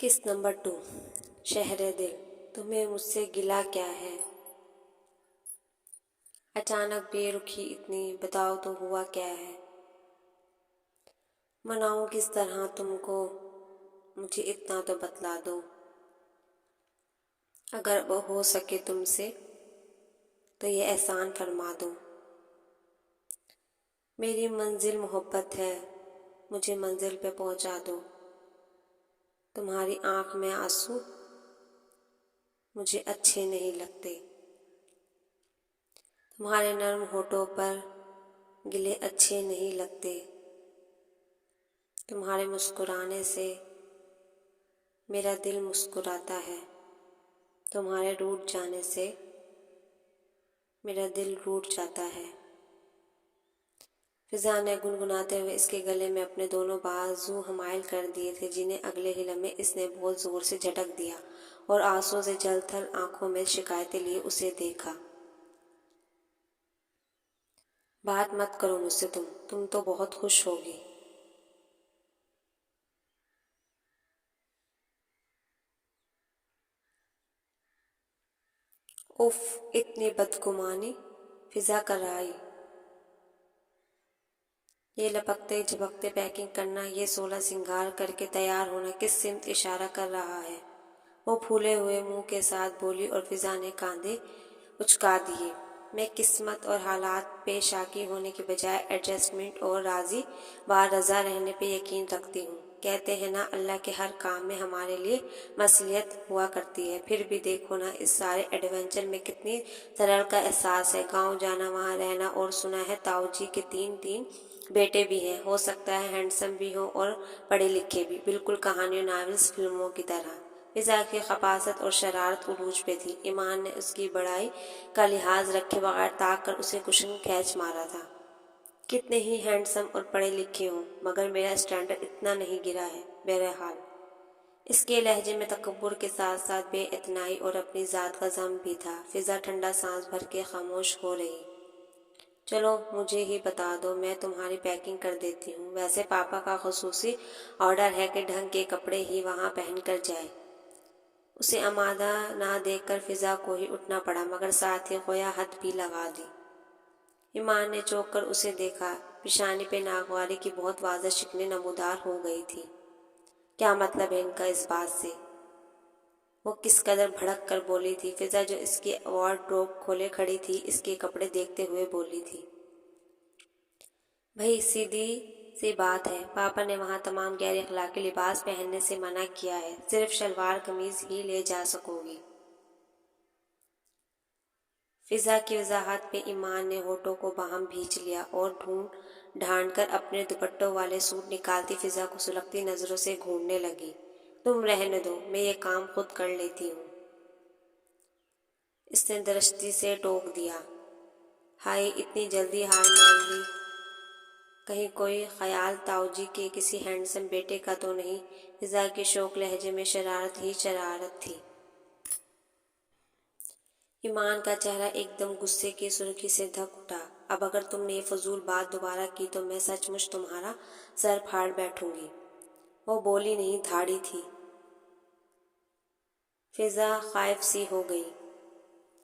किस्त नंबर 2। शहर दिल, तुम्हें मुझसे गिला क्या है? अचानक बेरुखी इतनी, बताओ तो हुआ क्या है? मनाऊं किस तरह तुमको, मुझे इतना तो बतला दो। अगर वो हो सके तुमसे तो ये एहसान फरमा दो। मेरी मंजिल मोहब्बत है, मुझे मंजिल पे पहुंचा दो। तुम्हारी आंख में आंसू मुझे अच्छे नहीं लगते। तुम्हारे नर्म होठों पर गिले अच्छे नहीं लगते। तुम्हारे मुस्कुराने से मेरा दिल मुस्कुराता है। तुम्हारे रूठ जाने से मेरा दिल रूठ जाता है। फिजा ने गुनगुनाते हुए इसके गले में अपने दोनों बाजू हमायल कर दिए थे, जिन्हें अगले ही लम्हे इसने बहुत जोर से झटक दिया और आंसू से जलथल आंखों में शिकायतें लिए उसे देखा। बात मत करो मुझसे, तुम तो बहुत खुश होगी। उफ, इतनी बदगुमानी, फिजा कर आई। ये लपकते झपकते पैकिंग करना, ये 16 सिंगार करके तैयार होना किस सिमत इशारा कर रहा है? वो फूले हुए मुंह के साथ बोली और फिजा ने कांधे उचका दिए। मैं किस्मत और हालात पे शाकी होने के बजाय एडजस्टमेंट और राजी बार रजा रहने पे यकीन रखती हूँ। कहते हैं ना, अल्लाह के हर काम में हमारे लिए मसलियत हुआ करती है। फिर भी देखो ना, इस सारे एडवेंचर में कितनी सरल का एहसास है। गांव जाना, वहाँ रहना, और सुना है ताऊ जी के 3 बेटे भी हैं। हो सकता है हैंडसम भी हो और पढ़े लिखे भी, बिल्कुल कहानियों, नॉवेल्स, फिल्मों की तरह। फिजा की खपासत और शरारत उलूज पे थी। ईमान ने उसकी बड़ाई का लिहाज रखे बगैर ताक कर उसे कुशन खींच मारा था। कितने ही हैंडसम और पढ़े लिखे हों, मगर मेरा स्टैंडर्ड इतना नहीं गिरा है। बहरहाल, इसके लहजे में तकब्बुर के साथ साथ बेइतनाई और अपनी ज़ात का ज़म भी था। फिजा ठंडा सांस भर के खामोश हो रही। चलो मुझे ही बता दो, मैं तुम्हारी पैकिंग कर देती हूँ। वैसे पापा का खुसूसी ऑर्डर है कि ढंग के कपड़े ही वहाँ पहन कर जाए। उसे आमादा ना देखकर फिजा को ही उठना पड़ा, मगर साथ ही गोया हद भी लगा दी। ईमान ने चौंक कर उसे देखा। पेशानी पे नागवारी की बहुत वाज़ेह शिकने नमूदार हो गई थी। क्या मतलब है इनका इस बात से? वो किस कदर भड़क कर बोली थी। फिजा जो इसकी वार्डरोब खोले खड़ी थी, इसके कपड़े देखते हुए बोली थी, भाई सीधी सी बात है, पापा ने वहाँ तमाम गैर अखलाकी लिबास पहनने से मना किया है। सिर्फ शलवार कमीज ही ले जा सकोगी। फिजा की वजाहत पे ईमान ने होठों को बाहम भींच लिया और ढूंढ ढांड कर अपने दुपट्टों वाले सूट निकालती फिजा को सुलगती नजरों से घूरने लगी। तुम रहने दो, मैं ये काम खुद कर लेती हूँ, इसने दरश्ती से टोक दिया। हाय, इतनी जल्दी हार मान ली? कहीं कोई ख्याल ताऊजी के किसी हैंडसम बेटे का तो नहीं? फिजा के शौक लहजे में शरारत ही शरारत थी। ईमान का चेहरा एकदम गुस्से की सुर्खी से ढक उठा। अब अगर तुमने ये फजूल बात दोबारा की तो मैं सचमुच तुम्हारा सर फाड़ बैठूंगी। वो बोली नहीं, धाड़ी थी। फिजा खौफ सी हो गई।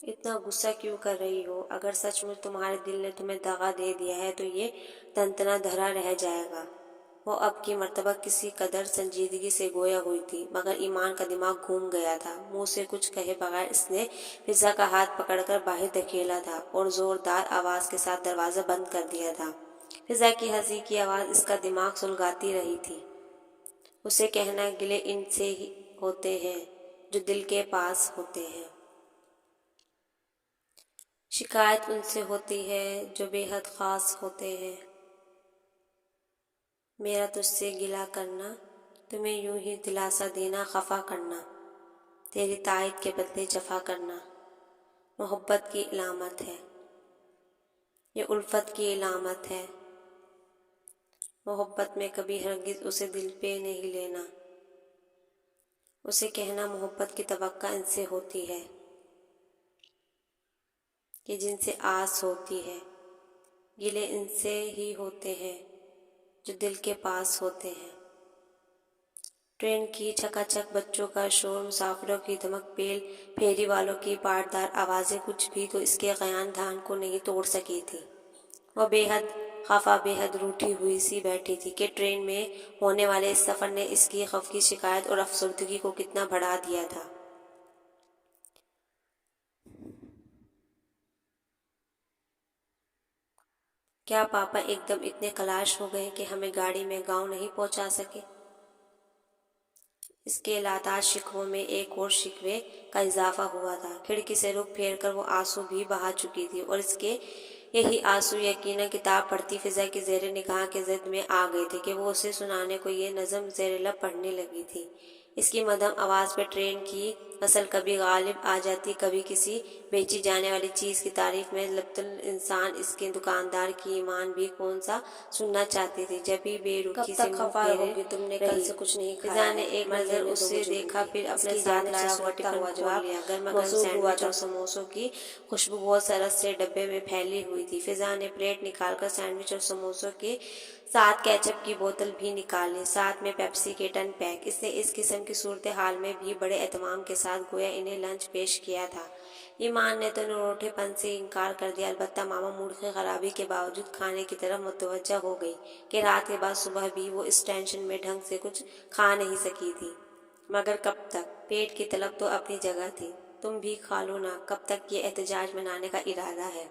इतना गुस्सा क्यों कर रही हो? अगर सचमुच तुम्हारे दिल ने तुम्हें दगा दे दिया है तो ये तंतना धरा रह जाएगा। वो अब की मर्तबा किसी कदर संजीदगी से गोया हुई थी, मगर ईमान का दिमाग घूम गया था। मुंह से कुछ कहे बगैर इसने फिजा का हाथ पकड़कर बाहर धकेला था और जोरदार आवाज के साथ दरवाजा बंद कर दिया था। फिजा की हंसी की आवाज इसका दिमाग सुलगाती रही थी। उसे कहना, गिले इनसे ही होते हैं जो दिल के पास होते हैं, शिकायत उनसे होती है जो बेहद खास होते हैं। मेरा तुझसे गिला करना, तुम्हें यूं ही दिलासा देना, खफा करना, तेरी तायद के बदले जफा करना, मोहब्बत की इलामत है, ये उल्फत की इलामत है। मोहब्बत में कभी हरगिज उसे दिल पे नहीं लेना। उसे कहना, मोहब्बत की तवक्का इनसे होती है कि जिनसे आस होती है। गिले इनसे ही होते हैं जो दिल के पास होते हैं। ट्रेन की छकाछक, बच्चों का शोर, मुसाफिरों की धमक, पेल फेरी वालों की पाटदार आवाज़ें कुछ भी तो इसके क़यान ध्यान को नहीं तोड़ सकी थी। वह बेहद खफा, बेहद रूठी हुई सी बैठी थी कि ट्रेन में होने वाले इस सफ़र ने इसकी खौफ की शिकायत और अफसरदगी को कितना बढ़ा दिया था। क्या पापा एकदम इतने खलाश हो गए कि हमें गाड़ी में गांव नहीं पहुंचा सके? इसके लातार शिकवों में एक और शिकवे का इजाफा हुआ था। खिड़की से रुख फेर कर वो आंसू भी बहा चुकी थी और इसके यही आंसू यकीनन किताब पढ़ती फिजा की ज़ेरे निगाह के ज़द में आ गए थे कि वो उसे सुनाने को ये नज़म ज़ेरे लब पढ़ने लगी थी। इसकी मध्यम आवाज़ पर ट्रेन की असल कभी गालिब आ जाती, कभी किसी बेची जाने वाली चीज़ की तारीफ में लब्तुल इंसान इसके दुकानदार की ईमान भी कौन सा सुनना चाहती थी। जब भी बेरुखी से मुंह फेरे तुमने कल से कुछ नहीं खाया। फिजा ने एक नज़र उससे देखा, फिर अपने साथ लाया हुआ टिफिन खोल लिया। गर्मा गर्म सैंडविच और समोसों की खुशबू बहुत सरस से डब्बे में फैली हुई थी। फिजा ने प्लेट निकालकर सैंडविच और समोसों के साथ केचप की बोतल भी निकाली, साथ में पेप्सी के 10 पैक। इसने इस किस्म की सूरत हाल में भी बड़े एहतमाम के साथ गोया इन्हें लंच पेश किया था। ईमान ने तो नरोठेपन से इनकार कर दिया, अलबत्ता मामा मूड की खराबी के बावजूद खाने की तरफ मुतवज्जा हो गई कि रात के बाद सुबह भी वो इस टेंशन में ढंग से कुछ खा नहीं सकी थी। मगर कब तक? पेट की तलब तो अपनी जगह थी। तुम भी खा लो ना, कब तक ये एहतजाज मनाने का इरादा है?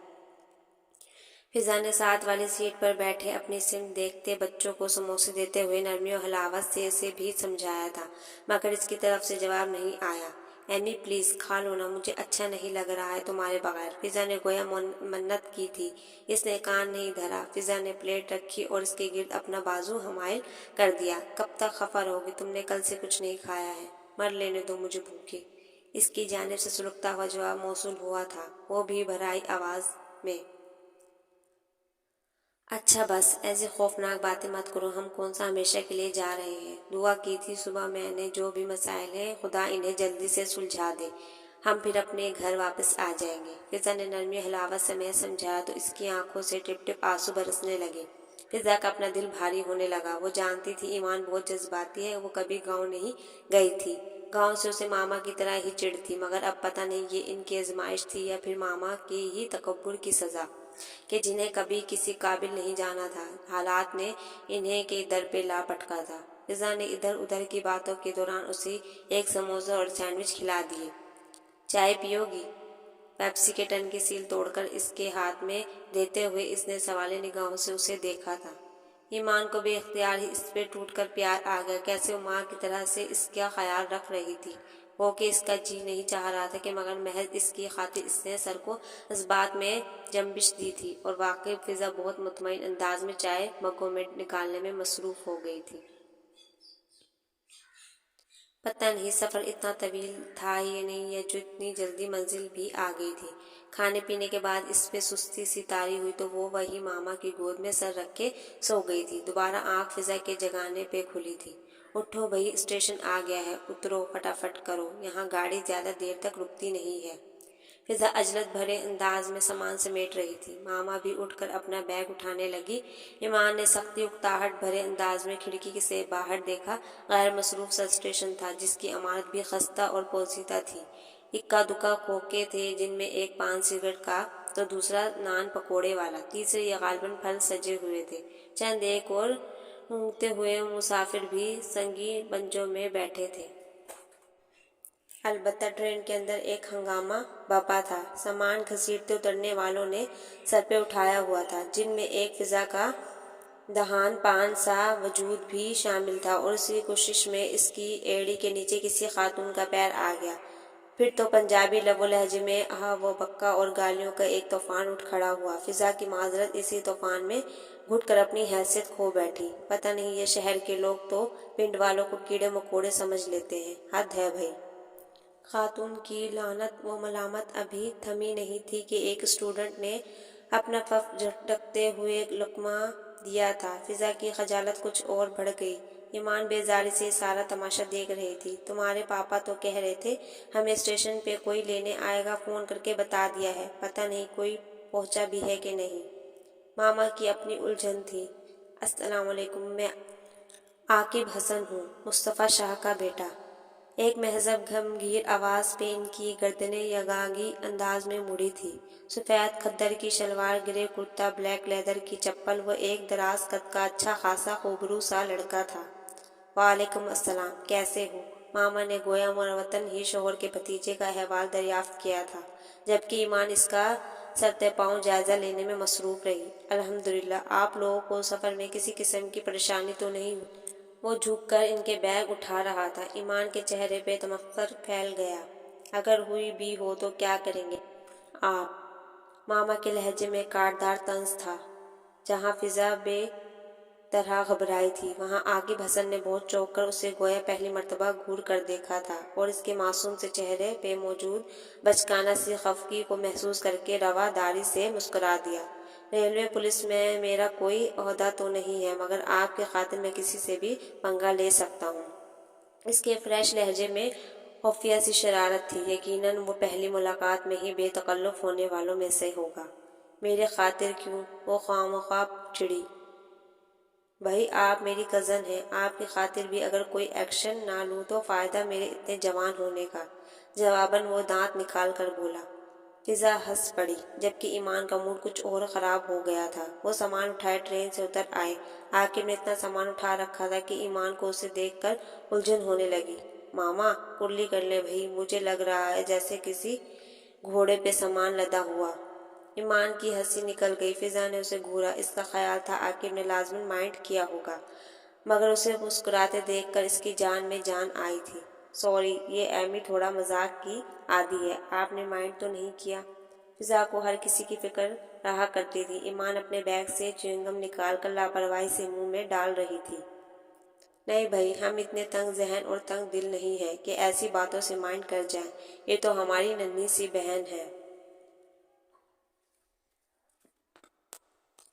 फिजा ने साथ वाली सीट पर बैठे अपनी सिम देखते बच्चों को समोसे देते हुए नरमी और हलावत से इसे भी समझाया था, मगर इसकी तरफ से जवाब नहीं आया। एमी प्लीज़ खा लो ना, मुझे अच्छा नहीं लग रहा है तुम्हारे बगैर। फिजा ने गोया मन्नत की थी। इसने कान नहीं धरा। फिजा ने प्लेट रखी और इसके गिर्द अपना बाजू हमायल कर दिया। कब तक खफा रहोगी? तुमने कल से कुछ नहीं खाया है। मर लेने दो मुझे भूखे। इसकी जानिब से सुलगता हुआ जवाब मौसूल हुआ था, वो भी भराई आवाज़ में। अच्छा बस ऐसी खौफनाक बातें मत करो। हम कौन सा हमेशा के लिए जा रहे हैं। दुआ की थी सुबह मैंने, जो भी मसाइल हैं खुदा इन्हें जल्दी से सुलझा दे, हम फिर अपने घर वापस आ जाएंगे। फिजा ने नरमी हलावत से मैं समझाया तो इसकी आंखों से टिप टिप आंसू बरसने लगे। फिजा का अपना दिल भारी होने लगा। वो जानती थी ईमान बहुत जज्बाती है। वो कभी गाँव नहीं गई थी। गाँव से उसे मामा की तरह ही चिढ़ थी, मगर अब पता नहीं ये इनकी आजमाइश थी या फिर मामा की ही तकब्बुर की सज़ा कि जिन्हें कभी किसी काबिल नहीं जाना था। हालात ने इन्हें के दर पे ला पटका था। फिजा ने इधर उधर की बातों के दौरान उसे एक समोसा और सैंडविच खिला दिए। चाय पियोगी? पेप्सी के टन की सील तोड़कर इसके हाथ में देते हुए इसने सवाली निगाहों से उसे देखा था। ईमान को बेख्तियार ही इस पे टूटकर प्यार आ गया। कैसे वो माँ की तरह से इसका ख्याल रख रही थी। वो कि इसका जी नहीं चाह रहा था कि मगर महज इसकी खातिर इसने सर को इस बात में जंबिश दी थी। और वाकई फिजा बहुत मुतमईन अंदाज में चाय मग्गों में निकालने में मसरूफ़ हो गई थी। पता नहीं सफ़र इतना तवील था या नहीं, या जो इतनी जल्दी मंजिल भी आ गई थी। खाने पीने के बाद इस पे सुस्ती सी तारी हुई तो वो वही मामा की गोद में सर रख के सो गई थी। दोबारा आंख फिजा के जगाने पे खुली थी। उठो भई, स्टेशन आ गया है, उतरो, फटाफट करो, यहाँ गाड़ी ज़्यादा देर तक रुकती नहीं है। फिजा अजलत भरे अंदाज में सामान समेट रही थी। मामा भी उठकर अपना बैग उठाने लगी। ईमान ने सख्ती उकताहट भरे अंदाज में खिड़की से बाहर देखा। गैर मसरूफ सा स्टेशन था, जिसकी इमारत भी खस्ता और पोसीदा थी। इक्का दुक्का खोखे थे, जिनमें एक पान सिगरेट का तो दूसरा नान पकोड़े वाला, तीसरे ये गालबन फल सजे हुए थे। चंद एक और ऊँघते हुए मुसाफिर भी संगी बंजों में बैठे थे। अलबत्ता ट्रेन के अंदर एक हंगामा बपा था। सामान घसीटते उतरने वालों ने सर पे उठाया हुआ था, जिनमें एक फिजा का दहान पान सा वजूद भी शामिल था। और इसी कोशिश में इसकी एड़ी के नीचे किसी खातून का पैर आ गया। फिर तो पंजाबी लबो लहजे में आहा वो बक्का और गालियों का एक तूफान उठ खड़ा हुआ। फिजा की माजरत इसी तूफान में घुट कर अपनी हैसियत खो बैठी। पता नहीं ये शहर के लोग तो पिंड वालों को कीड़े मकोड़े समझ लेते हैं। हद है भाई। खातून की लानत व मलामत अभी थमी नहीं थी कि एक स्टूडेंट ने अपना पफ झटकते हुए लुकमा दिया था। फिजा की खजालत कुछ और बढ़ गई। ईमान बेजारी से सारा तमाशा देख रही थी। तुम्हारे पापा तो कह रहे थे हमें स्टेशन पे कोई लेने आएगा, फ़ोन करके बता दिया है। पता नहीं कोई पहुंचा भी है कि नहीं। मामा की अपनी उलझन थी। अस्सलाम वालेकुम, मैं आकिब हसन हूँ, मुस्तफ़ा शाह का बेटा। एक महजब गमगीर आवाज़ पे इनकी गर्दनें यगागी अंदाज में मुड़ी थी। सफ़ेद खद्दर की shalwar, grey kurta, black leather की चप्पल, वो एक दराज कद का अच्छा खासा खूबरू सा लड़का था। वालेकुम अस्सलाम, कैसे हो? मामा ने गोया मुरवतन ही शोहर के भतीजे का अहवाल दरियाफ्त किया था, जबकि ईमान इसका सरते पाँव जायज़ा लेने में मसरूफ़ रही। अल्हम्दुलिल्लाह, आप लोगों को सफ़र में किसी किस्म की परेशानी तो नहीं हुई? वो झुककर इनके बैग उठा रहा था। ईमान के चेहरे पे तमक्कर फैल गया। अगर हुई भी हो तो क्या करेंगे आप? मामा के लहजे में काटदार तंज था। जहाँ फिजा बेतरह घबराई थी, वहाँ आकिब हसन ने बहुत चौंक कर उसे गोया पहली मर्तबा घूर कर देखा था और इसके मासूम से चेहरे पे मौजूद बचकाना सी खफगी को महसूस करके रवादारी से मुस्कुरा दिया। रेलवे पुलिस में मेरा कोई ओहदा तो नहीं है, मगर आपके खातिर मैं किसी से भी पंगा ले सकता हूँ। इसके फ्रेश लहजे में खुफिया सी शरारत थी। यकीनन वो पहली मुलाकात में ही बेतकल्लुफ़ होने वालों में से होगा। मेरे खातिर क्यों? वो ख्वामख्वाह चिड़ी। भाई, आप मेरी कज़न हैं, आपकी खातिर भी अगर कोई एक्शन ना लूँ तो फ़ायदा मेरे इतने जवान होने का। जवाबन वो दांत निकाल कर बोला। फिजा हंस पड़ी, जबकि ईमान का मूड कुछ और ख़राब हो गया था। वो सामान उठाए ट्रेन से उतर आए। आकिब ने इतना सामान उठा रखा था कि ईमान को उसे देखकर उलझन होने लगी। मामा, कुर्ली कर ले भई, मुझे लग रहा है जैसे किसी घोड़े पे सामान लदा हुआ। ईमान की हंसी निकल गई। फिजा ने उसे घूरा। इसका ख्याल था आकिब ने लाजमन माइंड किया होगा, मगर उसे मुस्कुराते देखकर इसकी जान में जान आई थी। सॉरी, ये एमी थोड़ा मजाक की आदी है, आपने माइंड तो नहीं किया? फिजा को हर किसी की फिक्र रहा करती थी। ईमान अपने बैग से च्युइंगम निकाल कर लापरवाही से मुंह में डाल रही थी। नहीं भाई, हम इतने तंग जहन और तंग दिल नहीं है कि ऐसी बातों से माइंड कर जाएं। ये तो हमारी नन्ही सी बहन है।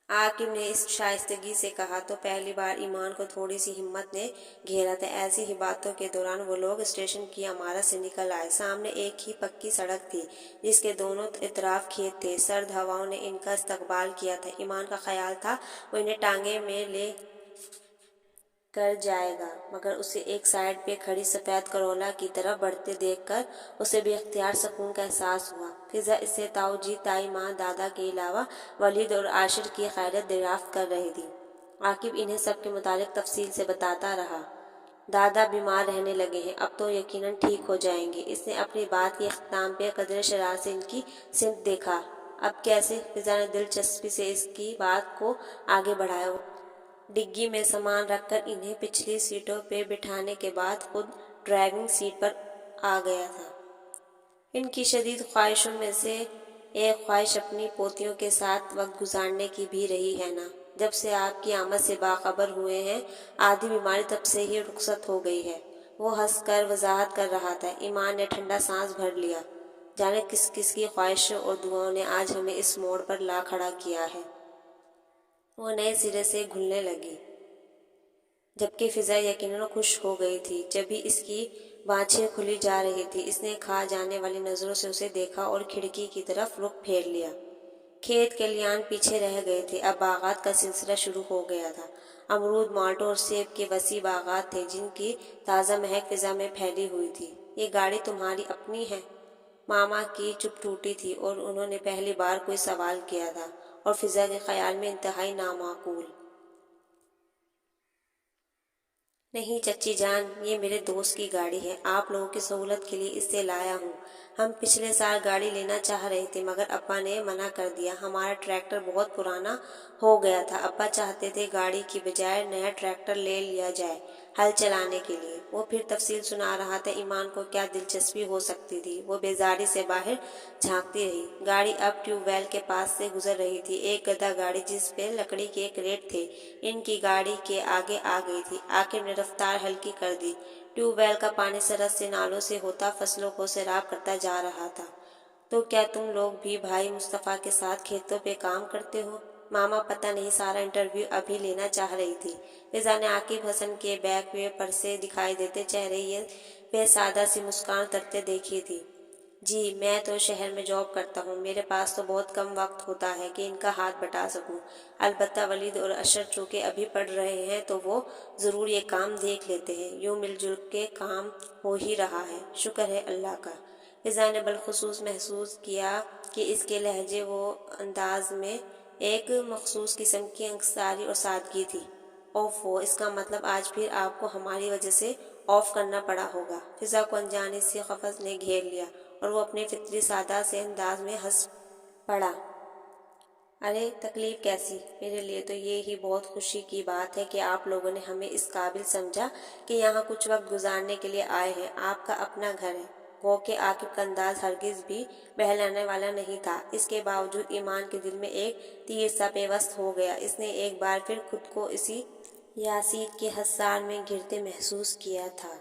आकिब ने इस शाइस्तगी से कहा तो पहली बार ईमान को थोड़ी सी हिम्मत ने घेरा था। ऐसी ही बातों के दौरान वो लोग स्टेशन की इमारत से निकल आए। सामने एक ही पक्की सड़क थी, जिसके दोनों इतराफ खेत थे। सर्द हवाओं ने इनका इस्तकबाल किया था। ईमान का ख्याल था वो इन्हें टांगे में ले कर जाएगा, मगर उसे एक साइड पे खड़ी सफ़ेद करोला की तरफ बढ़ते देखकर उसे बेख्तियार सुकून का एहसास हुआ। फिजा इससे ताऊजी, ताई माँ, दादा के अलावा वलीद और आशिर की खैरियत दरियाफ्त कर रही थी। आकिब इन्हें सब के मुतालिक तफसील से बताता रहा। दादा बीमार रहने लगे हैं, अब तो यकीनन ठीक हो जाएंगे। इसने अपनी बात के अख्ताम पे कदर शरारत से इनकी सिमत देखा। अब कैसे? फिजा ने दिलचस्पी से इसकी बात को आगे बढ़ाया। डिग्गी में सामान रखकर इन्हें पिछली सीटों पे बिठाने के बाद खुद ड्राइविंग सीट पर आ गया था। इनकी शदीद ख्वाहिशों में से एक ख्वाहिश अपनी पोतियों के साथ वक्त गुजारने की भी रही है ना। जब से आपकी आमद से बाखबर हुए हैं, आधी बीमारी तब से ही रुखसत हो गई है। वो हंसकर वजाहत कर रहा था। ईमान ने ठंडा सांस भर लिया। जाने किस किस की ख्वाहिशों और दुआओं ने आज हमें इस मोड़ पर ला खड़ा किया है। वो नए सिरे से घुलने लगी, जबकि फिजा यकीनन खुश हो गई थी। जब भी इसकी बाँछें खुली जा रही थी, इसने खा जाने वाली नज़रों से उसे देखा और खिड़की की तरफ रुख फेर लिया। खेत के लियान पीछे रह गए थे। अब बागात का सिलसिला शुरू हो गया था। अमरूद, माल्टो और सेब के वसी बागात थे, जिनकी ताज़ा महक फिजा में फैली हुई थी। ये गाड़ी तुम्हारी अपनी है? मामा की चुप टूटी थी और उन्होंने पहली बार कोई सवाल किया था, और फिजा के ख्याल में इंतहाई नामाकूल। नहीं चच्ची जान, ये मेरे दोस्त की गाड़ी है। आप लोगों की सहूलत के लिए इसे लाया हूँ। हम पिछले साल गाड़ी लेना चाह रहे थे, मगर अब्बा ने मना कर दिया। हमारा ट्रैक्टर बहुत पुराना हो गया था। अब्बा चाहते थे गाड़ी की बजाय नया ट्रैक्टर ले लिया जाए हल चलाने के लिए। वो फिर तफसील सुना रहा था। ईमान को क्या दिलचस्पी हो सकती थी? वो बेजारी से बाहर झांकती रही। गाड़ी अब ट्यूबवेल के पास से गुजर रही थी। एक गधा गाड़ी, जिस पे लकड़ी के क्रेट थे, इनकी गाड़ी के आगे आ गई थी। आखिर ने रफ्तार हल्की कर दी। ट्यूबवेल का पानी सरहद से नालों से होता फसलों को सैराब करता जा रहा था। तो क्या तुम लोग भी भाई मुस्तफ़ा के साथ खेतों पे काम करते हो? मामा पता नहीं सारा इंटरव्यू अभी लेना चाह रही थी। फिजा ने आकिब हसन के बैक वे पर से दिखाई देते चेहरे ये बेसादा सी मुस्कान उतरते देखी थी। جی میں تو شہر میں جاب کرتا ہوں، میرے پاس تو بہت کم وقت ہوتا ہے کہ ان کا ہاتھ بٹا سکوں۔ البتہ ولید اور اشر چونکہ ابھی پڑھ رہے ہیں تو وہ ضرور یہ کام دیکھ لیتے ہیں۔ یوں مل جل کے کام ہو ہی رہا ہے، شکر ہے اللہ کا۔ فضا نے بالخصوص محسوس کیا کہ اس کے لہجے و انداز میں ایک مخصوص قسم کی انکساری اور سادگی تھی۔ اوفو، اس کا مطلب آج پھر آپ کو ہماری وجہ سے آف کرنا پڑا ہوگا۔ فضا کو انجانے سے خفت نے گھیر لیا اور وہ اپنے فطری سادہ سے انداز میں ہنس پڑا۔ ارے تکلیف کیسی؟ میرے لیے تو یہ ہی بہت خوشی کی بات ہے کہ آپ لوگوں نے ہمیں اس قابل سمجھا کہ یہاں کچھ وقت گزارنے کے لیے آئے ہیں۔ آپ کا اپنا گھر ہے۔ گو کہ عاقب کا انداز ہرگز بھی بہلانے والا نہیں تھا۔ اس کے باوجود ایمان کے دل میں ایک تیر سا پیوست ہو گیا۔ اس نے ایک بار پھر خود کو اسی یاسین کے حصار میں گرتے محسوس کیا تھا۔